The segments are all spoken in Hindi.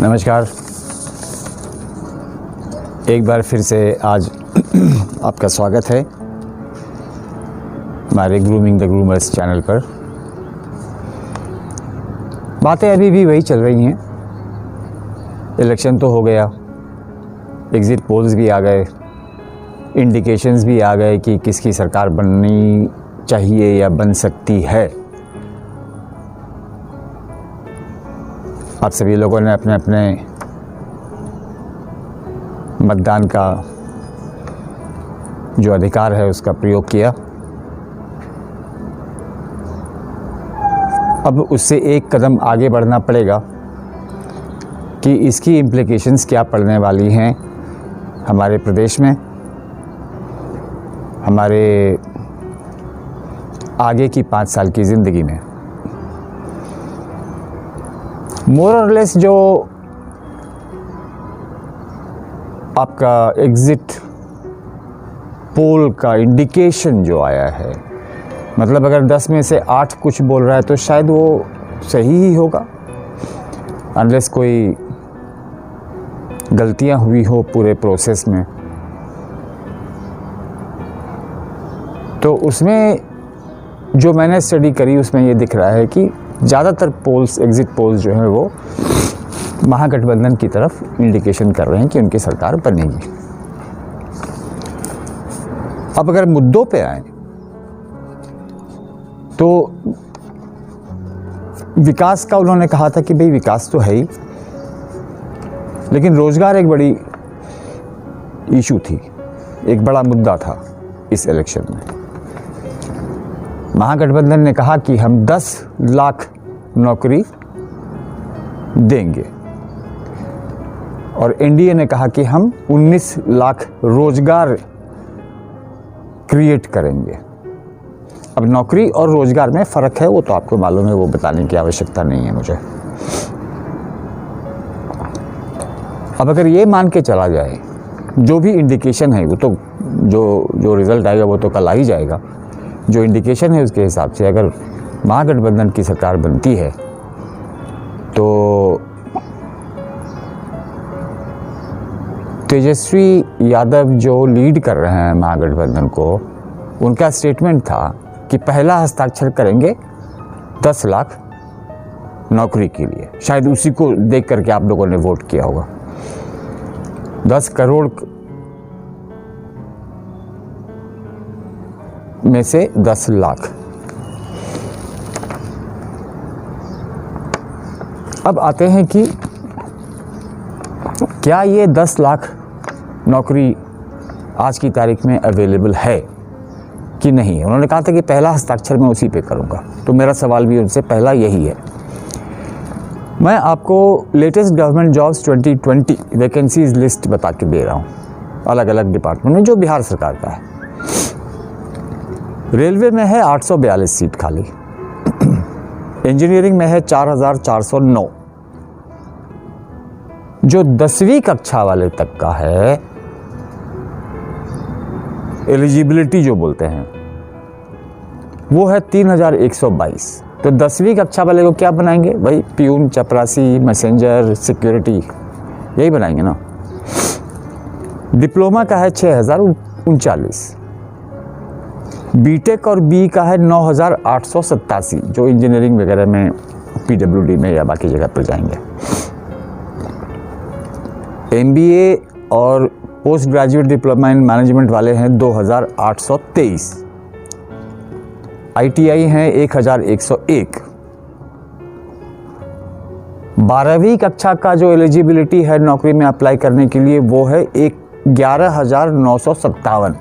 नमस्कार। एक बार फिर से आज आपका स्वागत है हमारे ग्रूमिंग द ग्रूमर्स चैनल पर। बातें अभी भी वही चल रही हैं। इलेक्शन तो हो गया, एग्ज़िट पोल्स भी आ गए, इंडिकेशंस भी आ गए कि किसकी सरकार बननी चाहिए या बन सकती है। आप सभी लोगों ने अपने अपने मतदान का जो अधिकार है उसका प्रयोग किया। अब उससे एक कदम आगे बढ़ना पड़ेगा कि इसकी इम्प्लिकेशंस क्या पड़ने वाली हैं हमारे प्रदेश में, हमारे आगे की 5 साल की ज़िंदगी में। मोर और लेस जो आपका एग्ज़िट पोल का इंडिकेशन जो आया है, मतलब अगर 10 में से 8 कुछ बोल रहा है तो शायद वो सही ही होगा, अनलेस कोई गलतियां हुई हो पूरे प्रोसेस में। तो उसमें जो मैंने स्टडी करी उसमें ये दिख रहा है कि ज़्यादातर पोल्स, एग्ज़िट पोल्स जो हैं वो महागठबंधन की तरफ इंडिकेशन कर रहे हैं कि उनकी सरकार बनेगी। अब अगर मुद्दों पे आए तो विकास का उन्होंने कहा था कि भाई विकास तो है ही, लेकिन रोजगार एक बड़ी इशू थी, एक बड़ा मुद्दा था इस इलेक्शन में। महागठबंधन ने कहा कि हम 10 लाख नौकरी देंगे और एनडीए ने कहा कि हम 19 लाख रोजगार क्रिएट करेंगे। अब नौकरी और रोजगार में फ़र्क है, वो तो आपको मालूम है, वो बताने की आवश्यकता नहीं है मुझे। अब अगर ये मान के चला जाए, जो भी इंडिकेशन है वो तो जो रिज़ल्ट आएगा वो तो कल आ ही जाएगा, जो इंडिकेशन है उसके हिसाब से अगर महागठबंधन की सरकार बनती है तो तेजस्वी यादव जो लीड कर रहे हैं महागठबंधन को, उनका स्टेटमेंट था कि पहला हस्ताक्षर करेंगे 10 लाख नौकरी के लिए। शायद उसी को देख करके आप लोगों ने वोट किया होगा। 10 करोड़ में से 10 लाख। अब आते हैं कि क्या ये 10 लाख नौकरी आज की तारीख में अवेलेबल है कि नहीं। उन्होंने कहा था कि पहला हस्ताक्षर मैं उसी पे करूंगा, तो मेरा सवाल भी उनसे पहला यही है। मैं आपको latest government jobs 2020 vacancies list बता के दे रहा हूँ अलग अलग डिपार्टमेंट में, जो बिहार सरकार का है। रेलवे में है 842 सीट खाली, इंजीनियरिंग में है 4409, जो 10वीं कक्षा वाले तक का है, एलिजिबिलिटी जो बोलते हैं, वो है 3122। तो 10वीं कक्षा वाले को क्या बनाएंगे भाई? प्यून, चपरासी, मैसेंजर, सिक्योरिटी, यही बनाएंगे ना। डिप्लोमा का है 6039, बीटेक और बी का है 9887, जो इंजीनियरिंग वगैरह में पीडब्ल्यूडी में या बाकी जगह पर जाएंगे। एमबीए और post graduate diploma in management वाले हैं 2823, आईटीआई हैं 1101। 12वीं कक्षा का जो एलिजिबिलिटी है नौकरी में अप्लाई करने के लिए वो है 11957।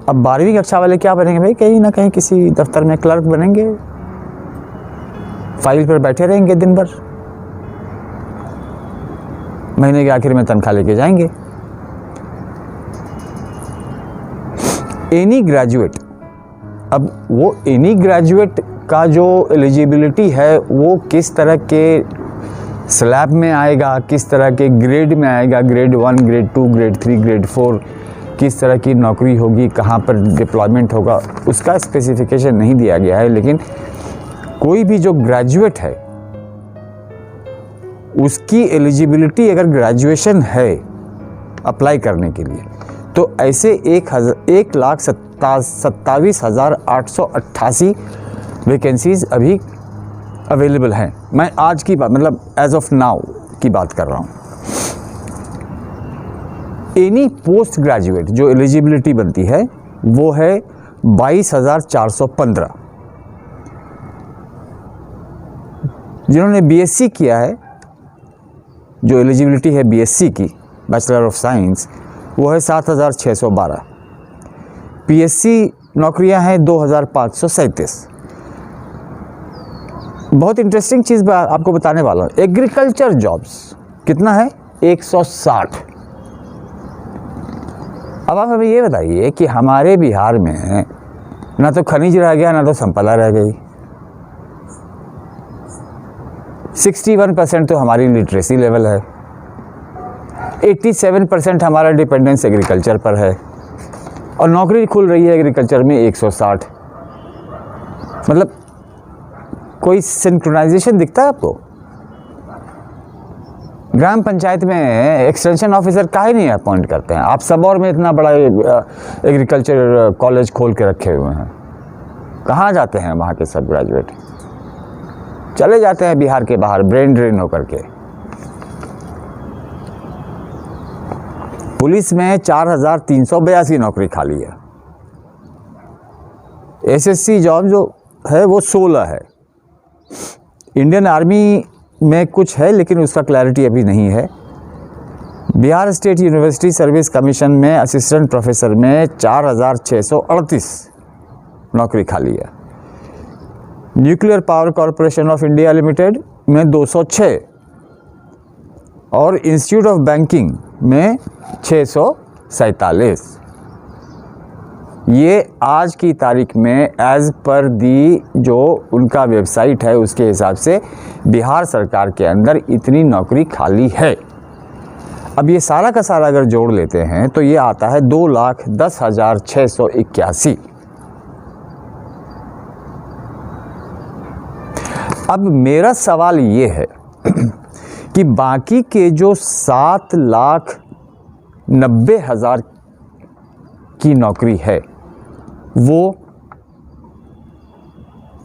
अब 12वीं कक्षा वाले क्या बनेंगे भाई? कहीं ना कहीं किसी दफ्तर में क्लर्क बनेंगे, फाइल पर बैठे रहेंगे दिन भर, महीने के आखिर में तनख्वाह लेके जाएंगे। एनी ग्रेजुएट, अब वो एनी ग्रेजुएट का जो एलिजिबिलिटी है वो किस तरह के स्लैब में आएगा, किस तरह के ग्रेड में आएगा, ग्रेड 1, ग्रेड 2, ग्रेड 3, ग्रेड 4, किस तरह की नौकरी होगी, कहाँ पर डिप्लॉयमेंट होगा, उसका स्पेसिफिकेशन नहीं दिया गया है। लेकिन कोई भी जो ग्रेजुएट है उसकी एलिजिबिलिटी अगर ग्रेजुएशन है अप्लाई करने के लिए, तो ऐसे 1,27,888 वैकेंसीज अभी अवेलेबल हैं। मैं आज की बात, मतलब एज ऑफ नाउ की बात कर रहा हूँ। एनी पोस्ट ग्रेजुएट जो एलिजिबिलिटी बनती है वो है 22,415। जिन्होंने बीएससी किया है, जो एलिजिबिलिटी है बीएससी की, बैचलर ऑफ साइंस, वो है 7,612। पीएससी नौकरियां हैं 2,537। बहुत इंटरेस्टिंग चीज़ आपको बताने वाला हूँ। एग्रीकल्चर जॉब्स कितना है? 160। अब आप हमें ये बताइए कि हमारे बिहार में ना तो खनिज रह गया, ना तो संपदा रह गई। 61% तो हमारी लिटरेसी लेवल है, 87% हमारा डिपेंडेंस एग्रीकल्चर पर है, और नौकरी खुल रही है एग्रीकल्चर में 160। मतलब कोई सिंक्रोनाइजेशन दिखता है आपको? ग्राम पंचायत में एक्सटेंशन ऑफिसर काहे नहीं अपॉइंट करते हैं? आप सबौर में इतना बड़ा एग्रीकल्चर कॉलेज खोल के रखे हुए हैं, कहाँ जाते हैं वहाँ के सब ग्रेजुएट? चले जाते हैं बिहार के बाहर ब्रेन ड्रेन होकर के। पुलिस में 4,382 नौकरी खाली है। एसएससी जॉब जो है वो 16 है। इंडियन आर्मी में कुछ है, लेकिन उसका क्लैरिटी अभी नहीं है। Bihar state university service commission में असिस्टेंट प्रोफेसर में 4,638 नौकरी खाली है। Nuclear power corporation of India limited में 206 और इंस्टीट्यूट ऑफ बैंकिंग में 647। ये आज की तारीख में एज पर दी जो उनका वेबसाइट है उसके हिसाब से बिहार सरकार के अंदर इतनी नौकरी खाली है। अब ये सारा का सारा अगर जोड़ लेते हैं तो ये आता है 2,10,681। अब मेरा सवाल ये है कि बाकी के जो 7,90,000 की नौकरी है वो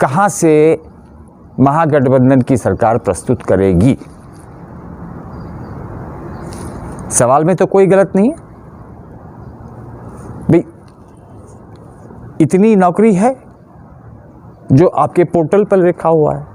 कहाँ से महागठबंधन की सरकार प्रस्तुत करेगी? सवाल में तो कोई गलत नहीं है भाई। इतनी नौकरी है जो आपके पोर्टल पर लिखा हुआ है,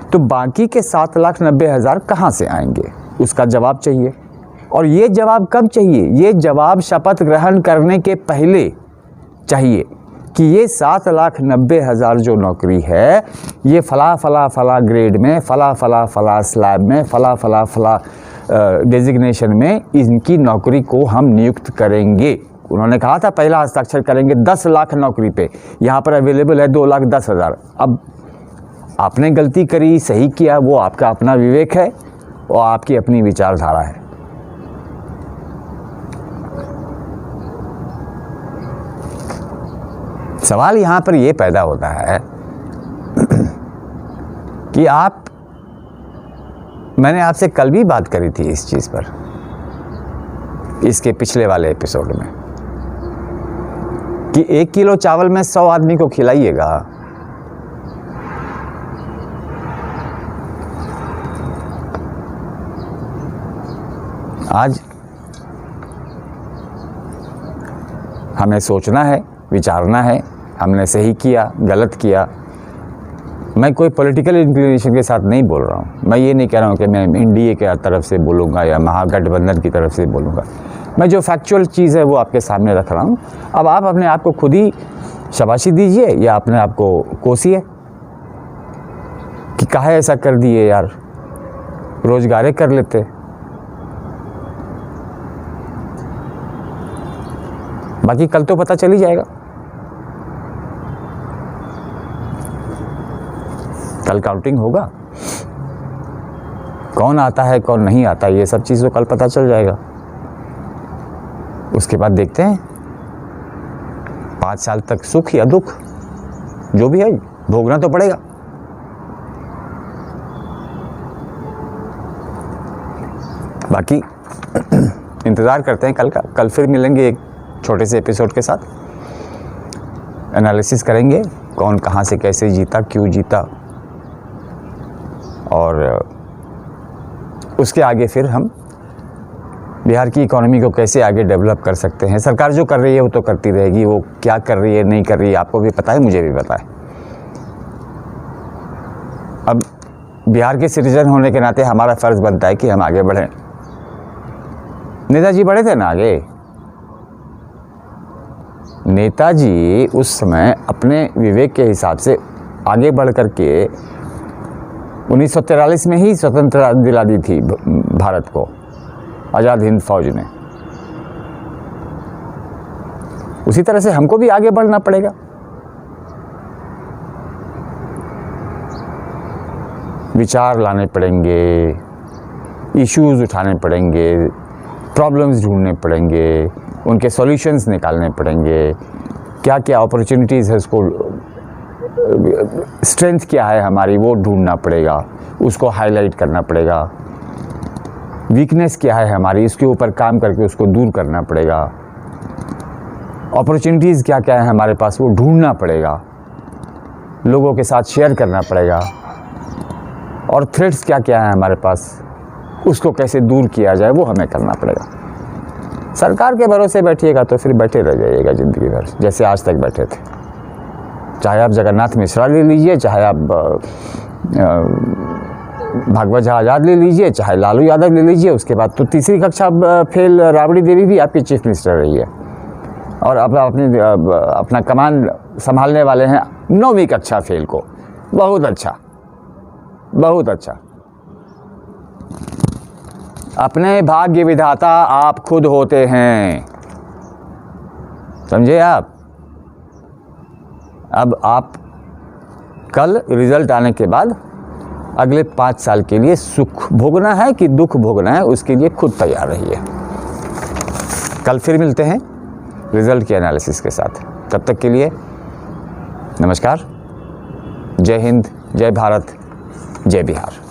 तो बाकी के 7,90,000 कहाँ से आएंगे? उसका जवाब चाहिए। और ये जवाब कब चाहिए? ये जवाब शपथ ग्रहण करने के पहले चाहिए कि ये 7,90,000 जो नौकरी है ये फला फला फला ग्रेड में, फला फला फला स्लैब में, फला फला फला डेजिग्नेशन में इनकी नौकरी को हम नियुक्त करेंगे। उन्होंने कहा था पहला हस्ताक्षर करेंगे 10 लाख नौकरी पे, यहाँ पर अवेलेबल है 2,10,000। अब आपने गलती करी, सही किया, वो आपका अपना विवेक है और आपकी अपनी विचारधारा है। सवाल यहाँ पर ये पैदा होता है कि मैंने आपसे कल भी बात करी थी इस चीज़ पर, इसके पिछले वाले एपिसोड में, कि 1 किलो चावल में 100 आदमी को खिलाइएगा। आज हमें सोचना है, विचारना है, हमने सही किया, गलत किया। मैं कोई पॉलिटिकल इंक्लिनेशन के साथ नहीं बोल रहा हूँ। मैं ये नहीं कह रहा हूँ कि मैं एनडीए के तरफ से बोलूँगा या महागठबंधन की तरफ से बोलूँगा। मैं जो फैक्चुअल चीज़ है वो आपके सामने रख रहा हूँ। अब आप अपने आप को खुद ही शाबाशी दीजिए या अपने आप को कोसिए कि काहे ऐसा कर दिए यार, रोजगारे कर लेते। बाकी कल तो पता चल ही जाएगा, कल काउंटिंग होगा, कौन आता है कौन नहीं आता, ये सब चीज़ तो कल पता चल जाएगा। उसके बाद देखते हैं 5 साल तक सुख या दुख जो भी है भोगना तो पड़ेगा। बाकी इंतज़ार करते हैं कल का। कल फिर मिलेंगे एक छोटे से एपिसोड के साथ, एनालिसिस करेंगे कौन कहाँ से कैसे जीता, क्यों जीता, और उसके आगे फिर हम बिहार की इकोनॉमी को कैसे आगे डेवलप कर सकते हैं। सरकार जो कर रही है वो तो करती रहेगी, वो क्या कर रही है नहीं कर रही है आपको भी पता है, मुझे भी पता है। अब बिहार के सिटीजन होने के नाते हमारा फ़र्ज़ बनता है कि हम आगे बढ़ें। नेताजी बढ़े थे ना आगे। नेताजी उस समय अपने विवेक के हिसाब से आगे बढ़ कर के 1943 में ही स्वतंत्रता दिला दी थी भारत को, आज़ाद हिंद फौज ने। उसी तरह से हमको भी आगे बढ़ना पड़ेगा। विचार लाने पड़ेंगे, इश्यूज उठाने पड़ेंगे, प्रॉब्लम्स ढूंढने पड़ेंगे, उनके सॉल्यूशंस निकालने पड़ेंगे। क्या क्या अपॉर्चुनिटीज़ है, उसको स्ट्रेंथ क्या है हमारी वो ढूंढना पड़ेगा, उसको हाईलाइट करना पड़ेगा। वीकनेस क्या है हमारी, इसके ऊपर काम करके उसको दूर करना पड़ेगा। अपॉर्चुनिटीज़ क्या क्या है हमारे पास वो ढूंढना पड़ेगा, लोगों के साथ शेयर करना पड़ेगा। और थ्रेट्स क्या क्या है हमारे पास, उसको कैसे दूर किया जाए वो हमें करना पड़ेगा। सरकार के भरोसे बैठिएगा तो फिर बैठे रह जाइएगा ज़िंदगी भर, जैसे आज तक बैठे थे। चाहे आप जगन्नाथ मिश्रा ले लीजिए, चाहे आप भागवत झा आज़ाद ले लीजिए, चाहे लालू यादव ले लीजिए। उसके बाद तो तीसरी कक्षा फेल राबड़ी देवी भी आपकी चीफ मिनिस्टर रही है, और अब अपना कमान संभालने वाले हैं 9वीं कक्षा फेल को। बहुत अच्छा, बहुत अच्छा। अपने भाग्य विधाता आप खुद होते हैं, समझे आप। अब आप कल रिजल्ट आने के बाद अगले 5 साल के लिए सुख भोगना है कि दुख भोगना है, उसके लिए खुद तैयार रहिए। कल फिर मिलते हैं रिजल्ट के एनालिसिस के साथ। तब तक के लिए नमस्कार, जय हिंद, जय भारत, जय बिहार।